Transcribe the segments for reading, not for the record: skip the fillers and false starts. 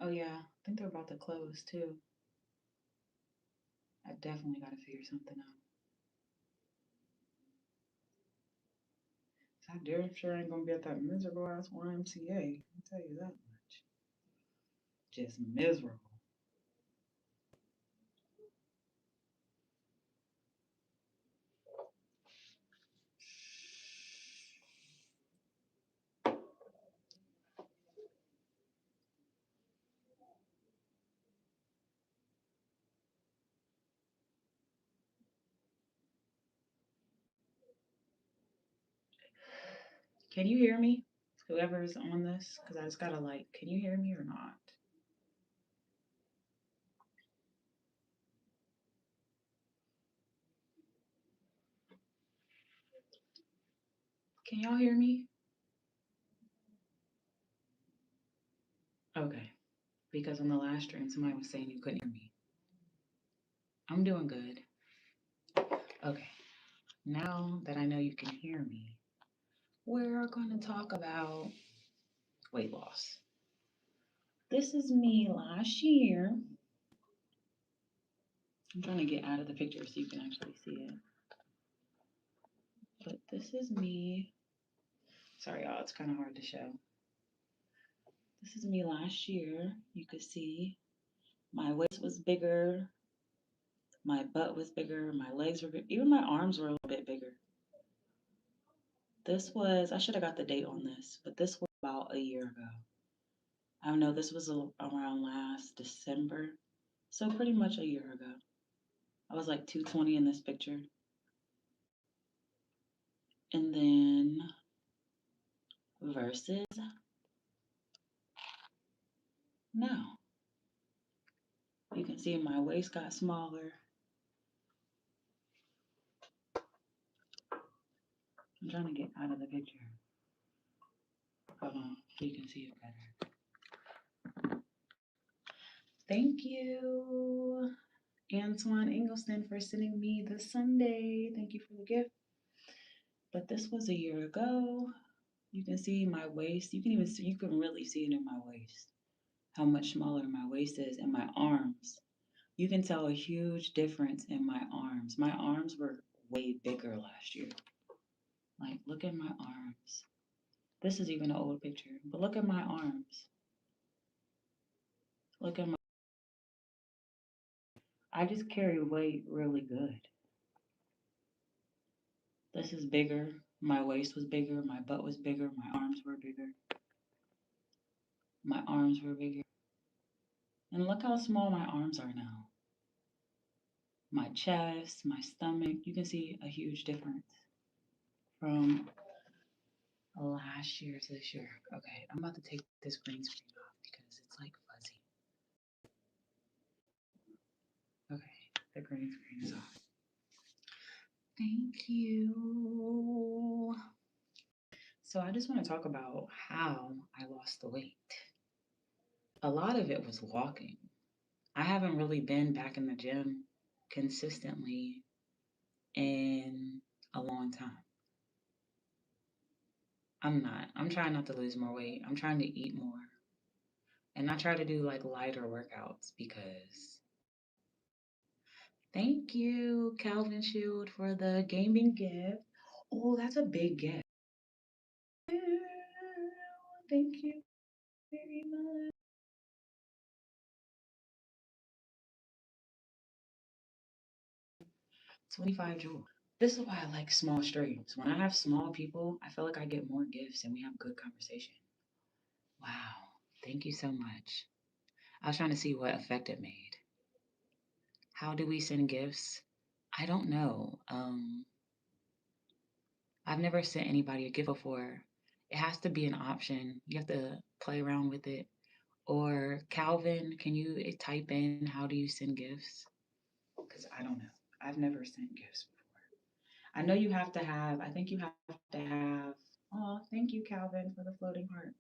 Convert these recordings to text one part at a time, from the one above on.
Oh yeah, I think they're about to close too. I definitely got to figure something out. I damn sure ain't gonna be at that miserable ass YMCA. I'll tell you that much. Just miserable. Can you hear me? Whoever's on this, because I just gotta like, can you hear me or not? Can y'all hear me? Okay. Because on the last stream, somebody was saying you couldn't hear me. I'm doing good. Okay. Now that I know you can hear me, we're going to talk about weight loss. This is me last year. I'm trying to get out of the picture so you can actually see it. But this is me. Sorry, y'all, it's kind of hard to show. This is me last year. You could see my waist was bigger, my butt was bigger, my legs were bigger, even my arms were a little bit bigger. This was, I should have got the date on this, but this was about a year ago. I don't know, this was around last December. So pretty much a year ago. I was like 220 in this picture. And then versus now. You can see my waist got smaller. I'm trying to get out of the picture. Hold on, so you can see it better. Thank you, Antoine Ingelston, for sending me the Sunday. Thank you for the gift. But this was a year ago. You can see my waist. You can even see, you can really see it in my waist. How much smaller my waist is, and my arms. You can tell a huge difference in my arms. My arms were way bigger last year. Like, look at my arms. This is even an old picture, but look at my arms. Look at my, I just carry weight really good. This is bigger. My waist was bigger. My butt was bigger. My arms were bigger. My arms were bigger. And look how small my arms are now. My chest, my stomach, you can see a huge difference from last year to this year. Okay, I'm about to take this green screen off because it's like fuzzy. Okay, the green screen is off. Thank you. So I just want to talk about how I lost the weight. A lot of it was walking. I haven't really been back in the gym consistently in a long time. I'm not. I'm trying not to lose more weight. I'm trying to eat more. And I try to do like lighter workouts because thank you, Calvin Shield, for the gaming gift. Oh, that's a big gift. Thank you very much. 25 jewels. This is why I like small streams. When I have small people, I feel like I get more gifts and we have good conversation. Wow. Thank you so much. I was trying to see what effect it made. How do we send gifts? I don't know. I've never sent anybody a gift before. It has to be an option. You have to play around with it. Or Calvin, can you type in how do you send gifts? Because I don't know. I've never sent gifts before. I know you have to have, I think you have to have, oh, thank you, Calvin, for the floating heart.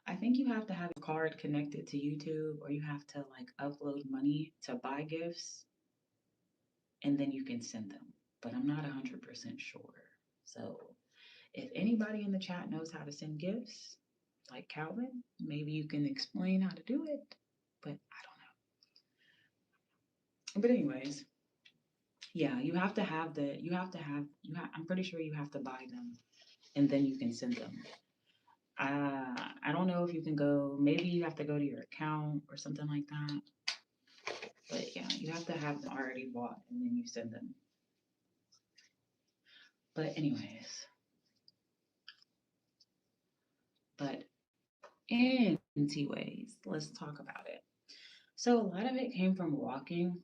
I think you have to have a card connected to YouTube or you have to like upload money to buy gifts and then you can send them. But I'm not 100% sure. So if anybody in the chat knows how to send gifts, like Calvin. Maybe you can explain how to do it, but I don't know. But anyways, yeah, you have to have I'm pretty sure you have to buy them and then you can send them. I don't know if you can go, maybe you have to go to your account or something like that. But yeah, you have to have them already bought and then you send them. But anyways, but anyways, let's talk about it. So a lot of it came from walking,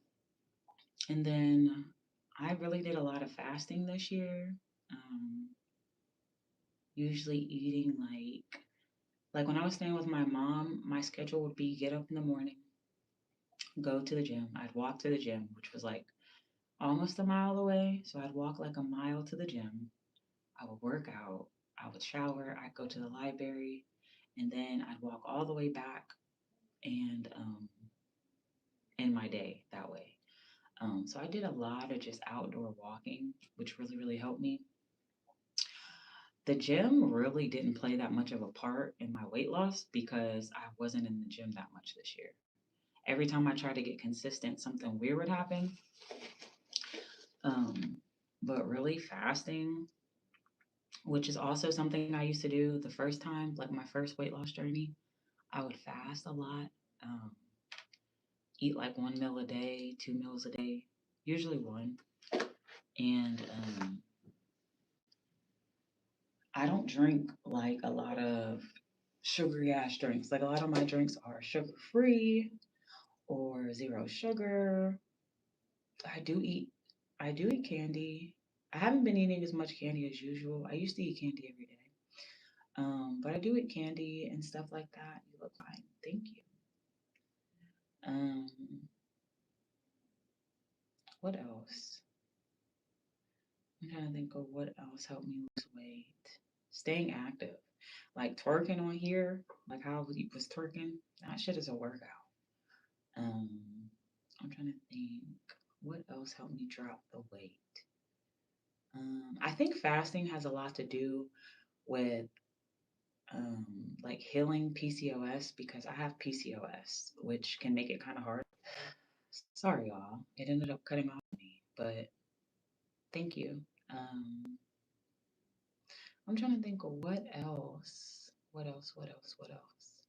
and then I really did a lot of fasting this year. Um, Usually eating like when I was staying with my mom, my schedule would be get up in the morning, go to the gym. I'd walk to the gym, which was like almost a mile away. So I'd walk like a mile to the gym. I would work out. I would shower. I'd go to the library, and then I'd walk all the way back and end my day that way. So I did a lot of just outdoor walking, which really, really helped me. The gym really didn't play that much of a part in my weight loss because I wasn't in the gym that much this year. Every time I tried to get consistent, something weird would happen. Um, but really, fasting, which is also something I used to do the first time, like my first weight loss journey, I would fast a lot, um, eat like one meal a day, 2 meals a day, usually one. And I don't drink like a lot of sugary ass drinks. Like a lot of my drinks are sugar free or zero sugar. I do eat I do eat candy. I haven't been eating as much candy as usual. I used to eat candy every day. But I do eat candy and stuff like that. You look fine. Thank you. Um, what else? I'm trying to think of what else helped me lose weight. Staying active. Like twerking on here, like how we was twerking, that shit is a workout. Um, I'm trying to think what else helped me drop the weight. I think fasting has a lot to do with like healing PCOS because I have PCOS, which can make it kind of hard. Sorry, y'all. It ended up cutting off me, but thank you. Um, I'm trying to think of what else. What else? What else? What else?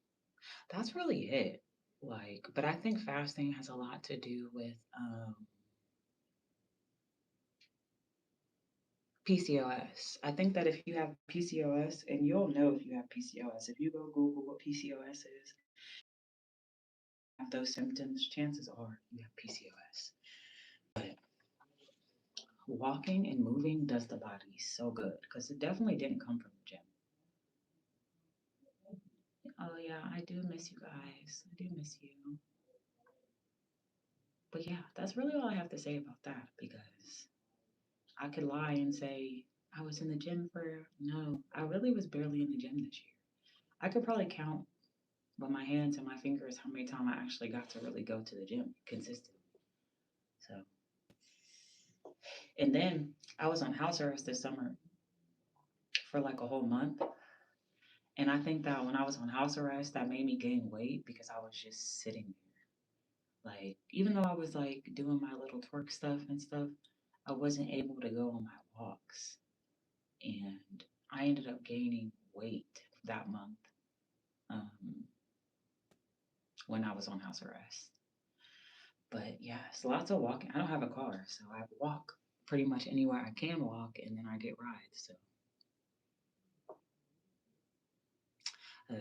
That's really it. Like, but I think fasting has a lot to do with PCOS. I think that if you have PCOS, and you'll know if you have PCOS, if you go Google what PCOS is, have those symptoms, chances are you have PCOS. But walking and moving does the body so good because it definitely didn't come from the gym. Oh yeah, I do miss you guys. I do miss you. But yeah, that's really all I have to say about that because I could lie and say I was in the gym for no, I really was barely in the gym this year. I could probably count with my hands and my fingers how many times I actually got to really go to the gym consistently. So, and then I was on house arrest this summer for like a whole month. And I think that when I was on house arrest, that made me gain weight because I was just sitting there. Like, even though I was like doing my little twerk stuff and stuff, I wasn't able to go on my walks. And I ended up gaining weight that month um, when I was on house arrest. But yeah, it's lots of walking. I don't have a car, so I walk pretty much anywhere I can walk, and then I get rides. So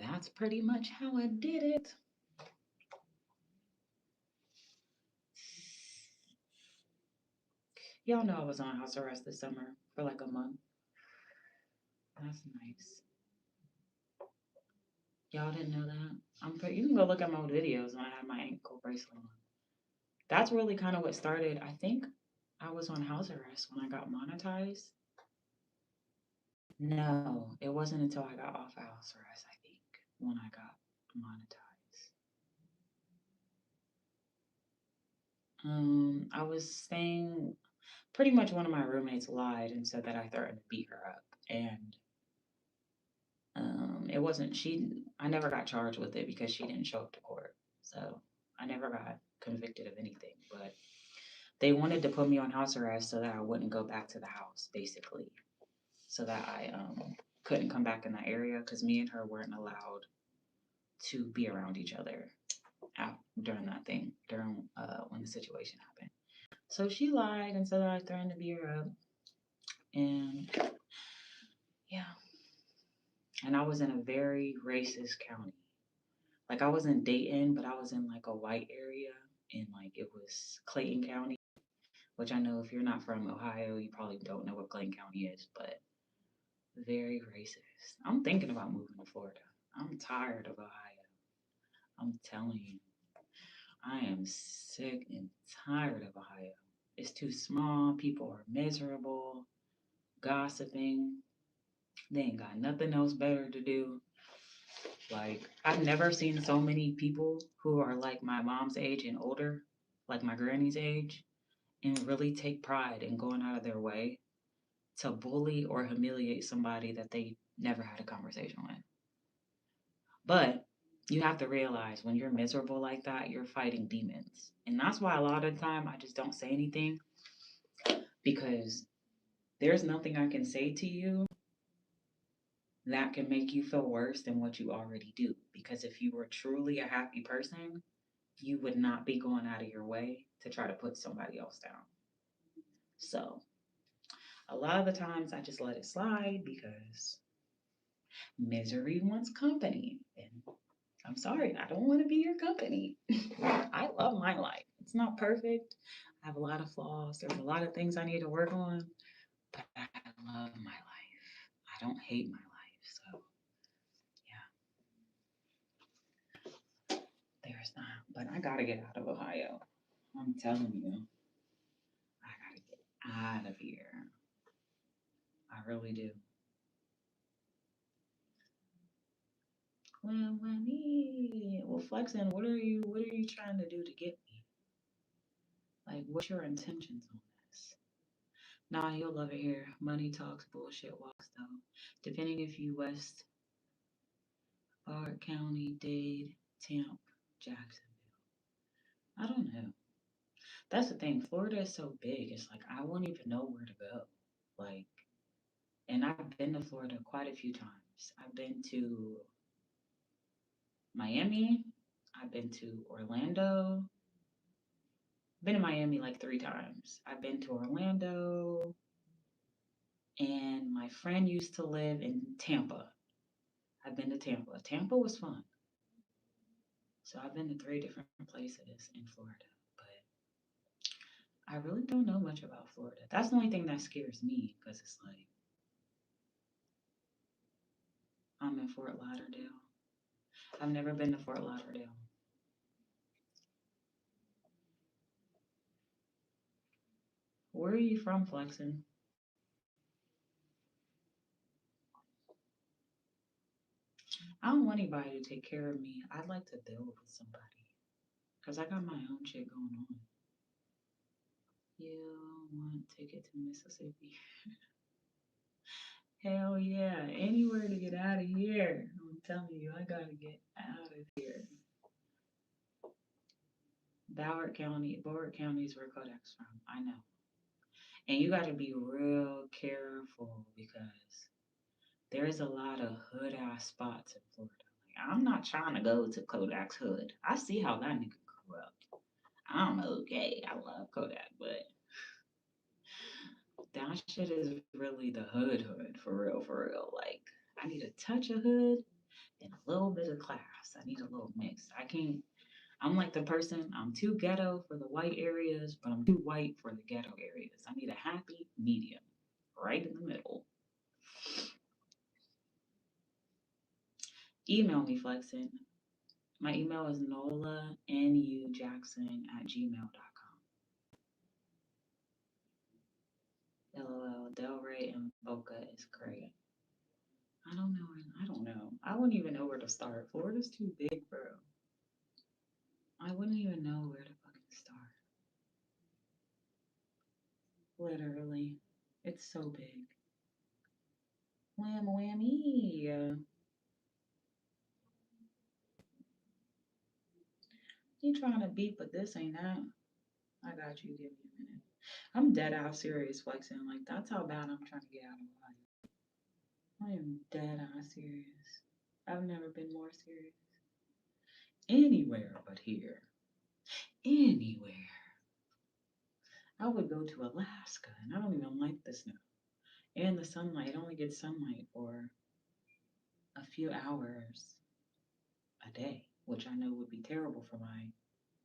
that's pretty much how I did it. Y'all know I was on house arrest this summer for like a month. That's nice. Y'all didn't know that? You can go look at my old videos when I had my ankle bracelet on. That's really kind of what started. I think I was on house arrest when I got monetized. No, it wasn't until I got off house arrest, I think, when I got monetized. I was staying, pretty much one of my roommates lied and said that I threatened to beat her up. And it wasn't, I never got charged with it because she didn't show up to court. So I never got convicted of anything. But they wanted to put me on house arrest so that I wouldn't go back to the house, basically. So that I couldn't come back in that area because me and her weren't allowed to be around each other during that thing, during when the situation happened. So she lied and said that I threatened to beat her up. And yeah. And I was in a very racist county. Like I was in Dayton, but I was in like a white area, and like it was Clayton County, which I know if you're not from Ohio, you probably don't know what Clayton County is, but very racist. I'm thinking about moving to Florida. I'm tired of Ohio. I'm telling you, I am sick and tired of Ohio. It's too small. People are miserable, gossiping. They ain't got nothing else better to do. Like, I've never seen so many people who are like my mom's age and older, like my granny's age, and really take pride in going out of their way to bully or humiliate somebody that they never had a conversation with. But you have to realize when you're miserable like that, you're fighting demons. And that's why a lot of the time I just don't say anything because there's nothing I can say to you that can make you feel worse than what you already do. Because if you were truly a happy person, you would not be going out of your way to try to put somebody else down. So a lot of the times I just let it slide because misery wants company. And I'm sorry, I don't want to be your company. I love my life. It's not perfect. I have a lot of flaws. There's a lot of things I need to work on, but I love my life. I don't hate my life. So yeah, there's that. But I gotta get out of Ohio. I'm telling you, I gotta get out of here. I really do. Well, flexing. What are you trying to do to get me? Like, what's your intentions on this? Nah, you'll love it here. Money talks, bullshit walks, though. Depending if you West, Bard County, Dade, Tampa, Jacksonville. I don't know. That's the thing. Florida is so big. It's like I won't even know where to go. Like, and I've been to Florida quite a few times. I've been to Miami. I've been to Orlando. Been to Miami like 3 times. I've been to Orlando, and my friend used to live in Tampa. I've been to Tampa. Tampa was fun. So I've been to 3 different places in Florida, but I really don't know much about Florida. That's the only thing that scares me because it's like I'm in Fort Lauderdale. I've never been to Fort Lauderdale. Where are you from, Flexin? I don't want anybody to take care of me. I'd like to build with somebody because I got my own shit going on. You want ticket to Mississippi? Hell yeah. Anywhere to get out of here. I'm telling you, I gotta get out of here. Broward County is where Kodak's from. I know. And you gotta be real careful because there's a lot of hood ass spots in Florida. Like, I'm not trying to go to Kodak's hood. I see how that nigga grew up. I'm okay. I love Kodak, but that shit is really the hood for real, for real. Like, I need a touch of hood and a little bit of class. I need a little mix. I can't. I'm like the person. I'm too ghetto for the white areas, but I'm too white for the ghetto areas. I need a happy medium, right in the middle. Email me, Flexin. My email is nolanujackson@gmail.com. LOL. Delray and Boca is great. I don't know. I don't know. I wouldn't even know where to start. Florida's too big, bro. I wouldn't even know where to fucking start. Literally. It's so big. Wham whammy. You trying to beat, but this ain't that. I got you. Give me a minute. I'm dead ass serious flexing. Like, that's how bad I'm trying to get out of life. I am dead ass serious. I've never been more serious. Anywhere but here. Anywhere. I would go to Alaska, and I don't even like the snow. And the sunlight, it only gets sunlight for a few hours a day, which I know would be terrible for my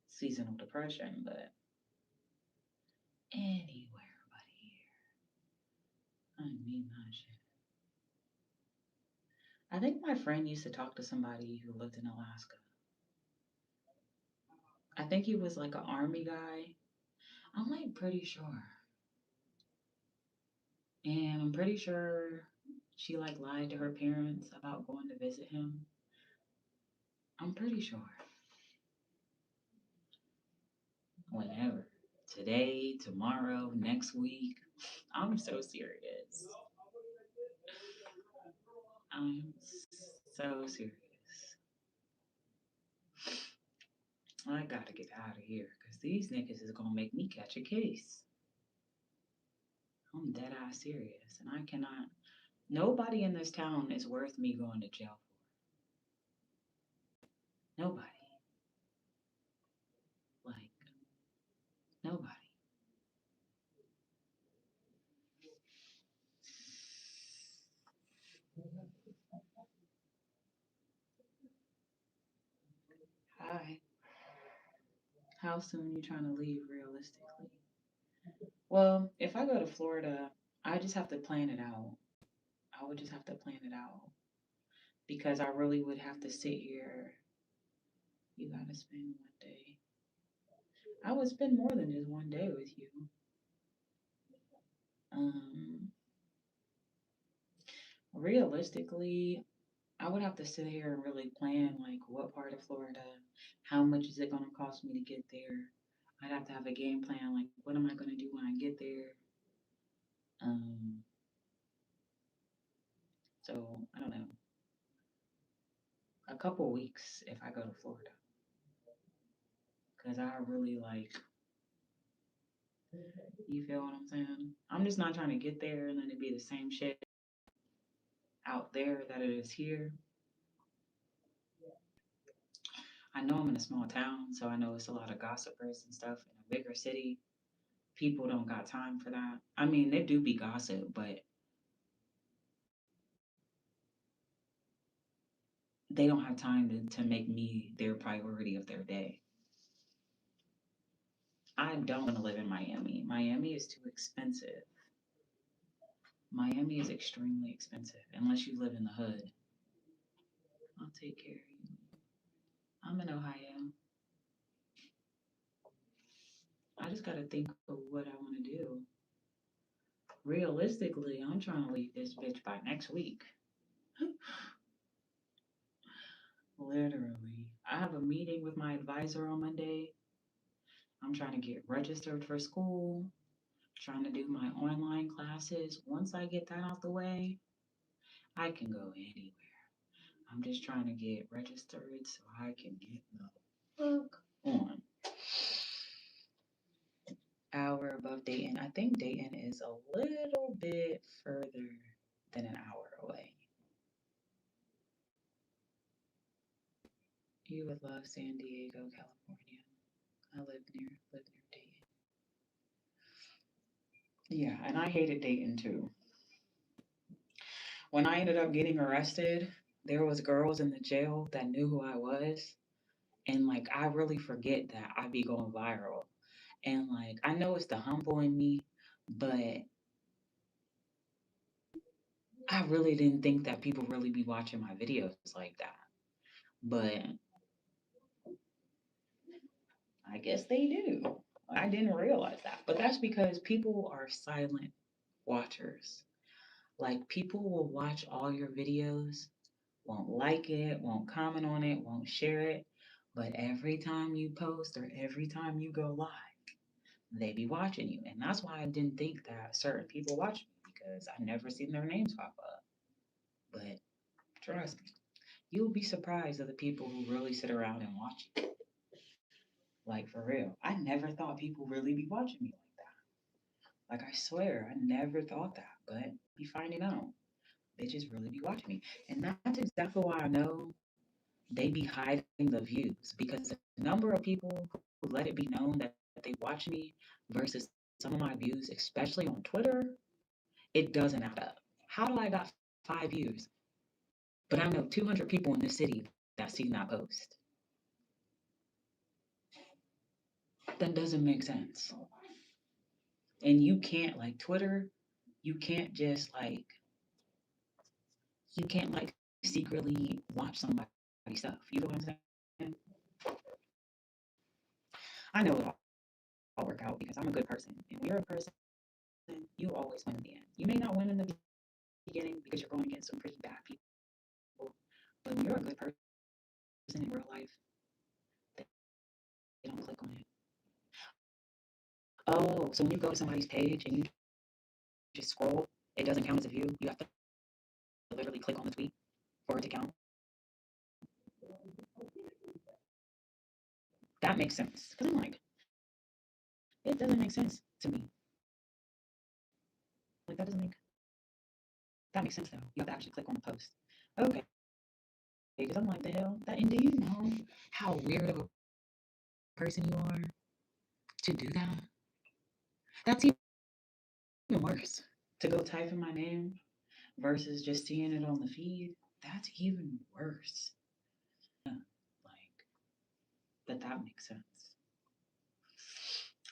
seasonal depression, but anywhere but here. I mean that shit. I think my friend used to talk to somebody who lived in Alaska. I think he was like an army guy. I'm like pretty sure. And I'm pretty sure she like lied to her parents about going to visit him. I'm pretty sure. Whenever. Today, tomorrow, next week. I'm so serious. I'm so serious. I gotta get out of here because these niggas is gonna make me catch a case. I'm dead eye serious and I cannot. Nobody in this town is worth me going to jail for. Nobody. Like, nobody. Hi. How soon you trying to leave realistically? Well, if I go to Florida, I just have to plan it out. I would just have to plan it out because I really would have to sit here. You gotta spend 1 day. I would spend more than just 1 day with you. Um, Realistically, I would have to sit here and really plan like what part of Florida, how much is it gonna cost me to get there. I'd have to have a game plan like what am I gonna do when I get there. Um, so I don't know, a couple weeks if I go to Florida, cause I really like. You feel what I'm saying? I'm just not trying to get there and then it be the same shit out there that it is here. I know I'm in a small town, so I know it's a lot of gossipers and stuff. In a bigger city, people don't got time for that. I mean, they do be gossip, but they don't have time to make me their priority of their day. I don't want to live in Miami. Miami is too expensive. Miami is extremely expensive unless you live in the hood. I'll take care of you. I'm in Ohio. I just got to think of what I want to do. Realistically, I'm trying to leave this bitch by next week. Literally. I have a meeting with my advisor on Monday. I'm trying to get registered for school, trying to do my online classes. Once I get that out the way, I can go anywhere. I'm just trying to get registered so I can get the fuck on. Hour above Dayton. I think Dayton is a little bit further than an hour away. You would love San Diego, California. I live near Dayton. Yeah, and I hated Dayton too. When I ended up getting arrested, there was girls in the jail that knew who I was, and like I really forget that I be going viral. And like I know it's the humble in me, but I really didn't think that people really be watching my videos like that. But I guess they do. I didn't realize that. But that's because people are silent watchers. Like people will watch all your videos, won't like it, won't comment on it, won't share it. But every time you post or every time you go live, they be watching you. And that's why I didn't think that certain people watch me because I never seen their names pop up. But trust me, you'll be surprised at the people who really sit around and watch you. Like for real. I never thought people really be watching me like that. Like I swear, I never thought that. But be finding out. Bitches really be watching me. And that's exactly why I know they be hiding the views. Because the number of people who let it be known that they watch me versus some of my views, especially on Twitter, it doesn't add up. How do I got 5 views? But I know 200 people in this city that seen that post. That doesn't make sense. And you can't like Twitter, you can't just like you can't like secretly watch somebody's stuff. You know what I'm saying? I know it'll all work out because I'm a good person. And when you're a person, you always win in the end. You may not win in the beginning because you're going against some pretty bad people. But when you're a good person in real life, they don't click on it. Oh, so when you go to somebody's page and you just scroll, it doesn't count as a view. You have to literally click on the tweet for it to count. That makes sense. Because I'm like, it doesn't make sense to me. Like that makes sense though. You have to actually click on the post. Okay. Because I'm like, the hell? And do you know how weird of a person you are to do that? That's even worse. To go type in my name versus just seeing it on the feed. That's even worse. Like, but that makes sense.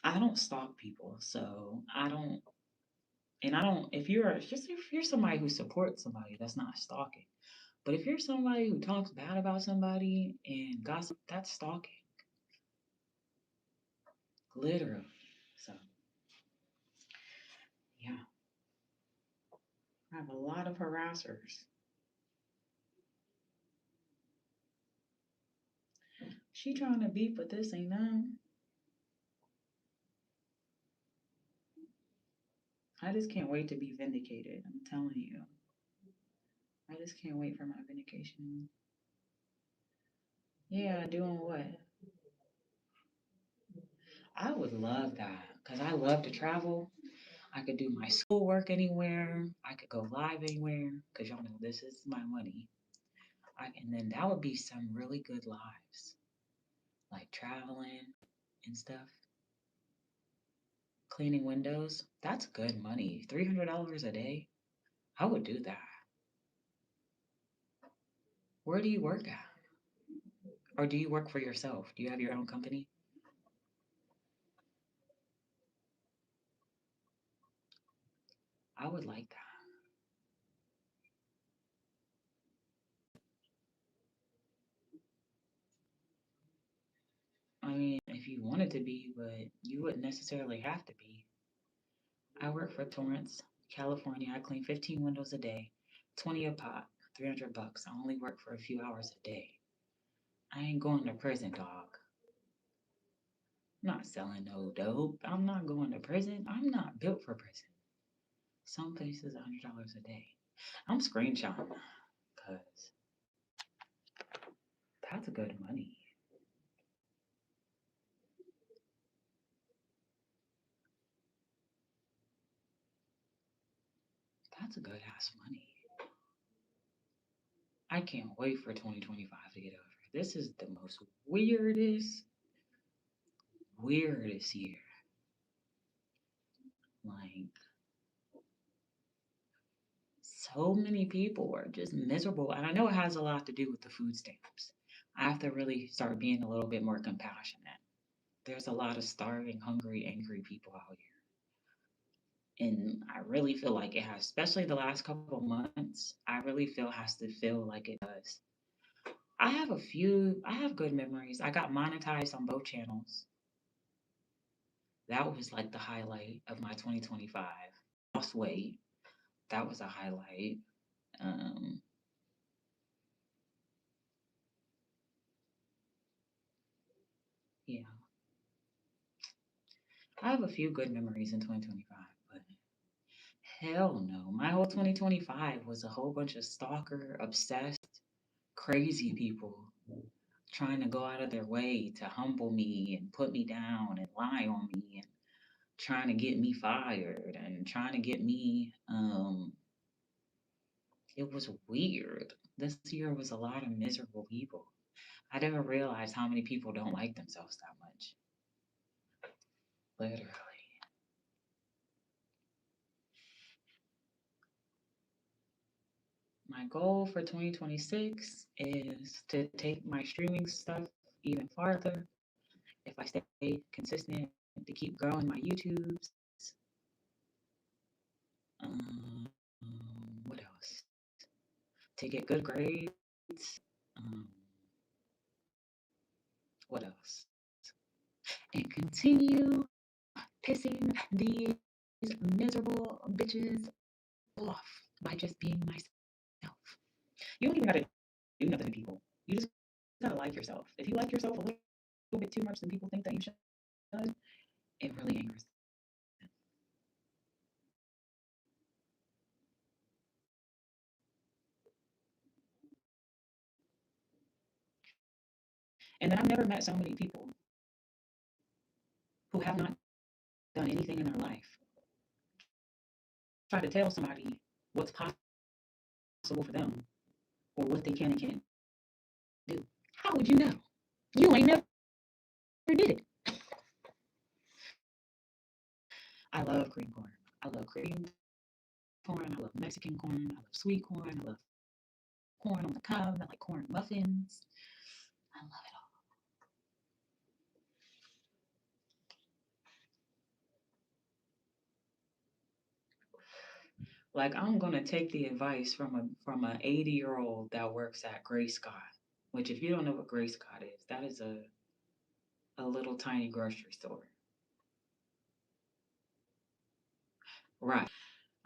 I don't stalk people, so I don't. If you're somebody who supports somebody, that's not stalking. But if you're somebody who talks bad about somebody and gossip, that's stalking, literally. So yeah, I have a lot of harassers. She trying to beef, but this ain't none. I just can't wait to be vindicated. I'm telling you. I just can't wait for my vindication. Yeah, doing what? I would love that because I love to travel. I could do my schoolwork anywhere. I could go live anywhere because y'all know this is my money. And then that would be some really good lives, like traveling and stuff, cleaning windows. That's good money. $300 a day. I would do that. Where do you work at? Or do you work for yourself? Do you have your own company? I would like that. I mean, if you wanted to be, but you wouldn't necessarily have to be. I work for Torrance, California. I clean 15 windows a day, 20 a pop, $300. I only work for a few hours a day. I ain't going to prison, dog. I'm not selling no dope. I'm not going to prison. I'm not built for prison. Some places $100 a day. I'm screenshotting because that's good money. That's a good ass money. I can't wait for 2025 to get over. This is the most weirdest year. Like, so many people are just miserable. And I know it has a lot to do with the food stamps. I have to really start being a little bit more compassionate. There's a lot of starving, hungry, angry people out here. And I really feel like it has, especially the last couple of months, I really feel has to feel like it does. I have good memories. I got monetized on both channels. That was like the highlight of my 2025. Lost weight. That was a highlight. Um, yeah, I have a few good memories in 2025, but hell no. My whole 2025 was a whole bunch of stalker, obsessed, crazy people trying to go out of their way to humble me and put me down and lie on me and trying to get me fired and trying to get me it was weird. This year was a lot of miserable people. I never realized how many people don't like themselves that much. Literally. My goal for 2026 is to take my streaming stuff even farther. If I stay consistent, to keep growing my YouTubes. Um, what else? To get good grades. Um, what else? And continue pissing these miserable bitches off by just being myself. You don't even gotta do nothing to people. You just gotta like yourself. If you like yourself a little bit too much than people think that you should, it really angers them. And then I've never met so many people who have not done anything in their life try to tell somebody what's possible for them or what they can and can't do. How would you know? You ain't never did it. I love cream corn. I love cream corn. I love Mexican corn. I love sweet corn. I love corn on the cob. I like corn muffins. I love it all. Like I'm gonna take the advice from a 80-year-old that works at Gray Scott. Which, if you don't know what Gray Scott is, that is a little tiny grocery store. Right.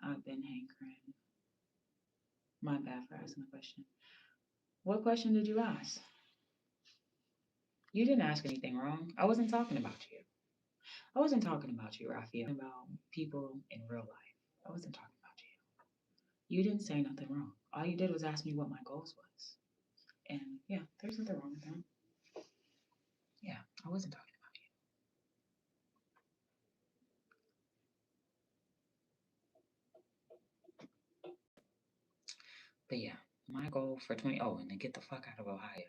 I've been hankering. My bad for asking the question. What question did you ask? You didn't ask anything wrong. I wasn't talking about you. I wasn't talking about you, Raphael. About people in real life. I wasn't talking about you. You didn't say nothing wrong. All you did was ask me what my goals was. And yeah, there's nothing wrong with that. Yeah, I wasn't talking about you. But yeah, my goal for 20. Oh, and to get the fuck out of Ohio.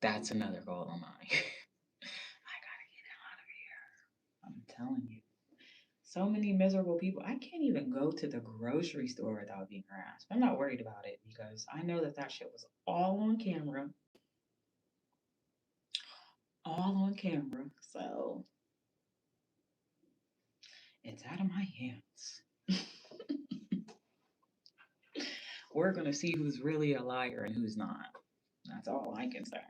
That's another goal of mine. I gotta get out of here. I'm telling you. So many miserable people. I can't even go to the grocery store without being harassed. I'm not worried about it because I know that that shit was all on camera. All on camera. So it's out of my hands. We're going to see who's really a liar and who's not. That's all I can say.